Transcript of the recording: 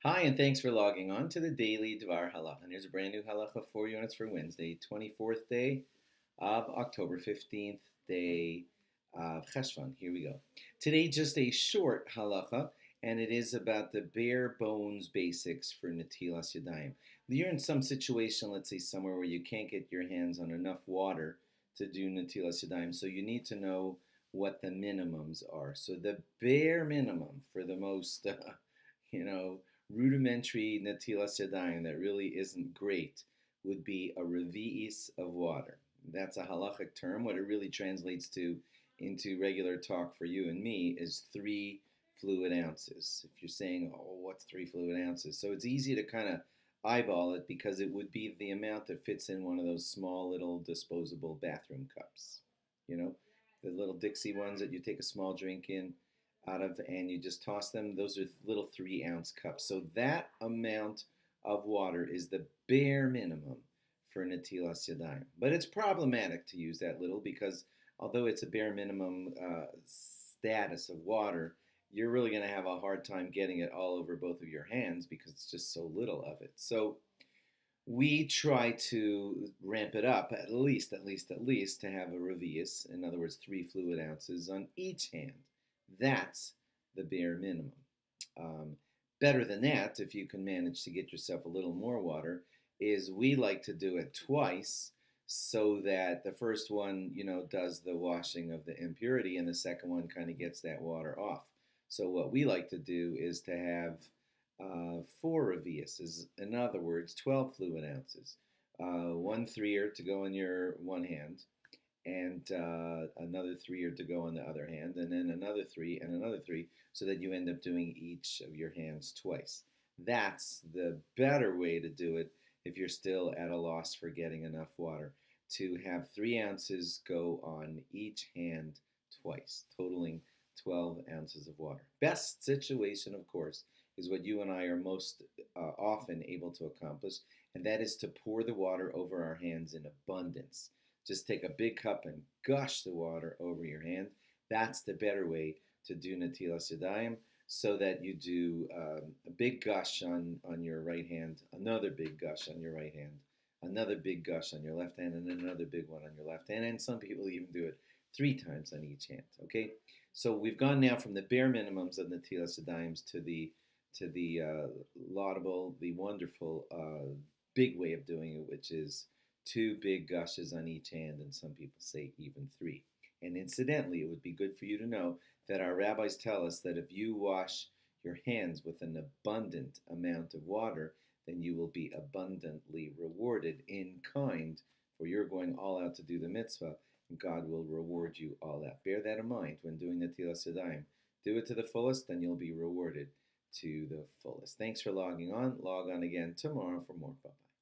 Hi, and thanks for logging on to the daily DVAR Halacha. And here's a brand new halacha, 4 units for Wednesday, 24th day of October, 15th day of CHESHVAN. Here we go. Today, just a short halacha, and it is about the bare bones basics for Netilas Yadayim. You're in some situation, let's say somewhere where you can't get your hands on enough water to do Netilas Yadayim, so you need to know what the minimums are. So the bare minimum for the most, you know, rudimentary Netilas Yadayim that really isn't great would be a revi'is of water. That's a halachic term. What it really translates to into regular talk for you and me is 3 fluid ounces. If you're saying, oh, what's 3 fluid ounces? So it's easy to kind of eyeball it because it would be the amount that fits in one of those small little disposable bathroom cups. You know, the little Dixie ones that you take a small drink in out of and you just toss them. Those are little 3-ounce cups. So that amount of water is the bare minimum for Netilas Yadayim. But it's problematic to use that little because although it's a bare minimum status of water, you're really going to have a hard time getting it all over both of your hands because it's just so little of it. So we try to ramp it up at least to have a revi'is, in other words, 3 fluid ounces on each hand. That's the bare minimum. Better than that, if you can manage to get yourself a little more water, is we like to do it twice so that the first one, does the washing of the impurity and the second one kind of gets that water off. So what we like to do is to have 4 revi'is, in other words, 12 fluid ounces. 1 3-er to go in your one hand, and another 3-er to go on the other hand, and then another 3 and another 3, so that you end up doing each of your hands twice. That's the better way to do it if you're still at a loss for getting enough water, to have 3 ounces go on each hand twice, totaling 12 ounces of water. Best situation, of course, is what you and I are most often able to accomplish, and that is to pour the water over our hands in abundance. Just take a big cup and gush the water over your hand. That's the better way to do Netilas Yadayim, so that you do a big gush on your right hand, another big gush on your right hand, another big gush on your left hand, and then another big one on your left hand. And some people even do it 3 times on each hand. Okay, so we've gone now from the bare minimums of Netilas Yadayim to the laudable, the wonderful, big way of doing it, which is 2 big gushes on each hand, and some people say even 3. And incidentally, it would be good for you to know that our rabbis tell us that if you wash your hands with an abundant amount of water, then you will be abundantly rewarded in kind, for you're going all out to do the mitzvah, and God will reward you all out. Bear that in mind when doing Netilas Yadayim. Do it to the fullest, then you'll be rewarded to the fullest. Thanks for logging on. Log on again tomorrow for more. Bye-bye.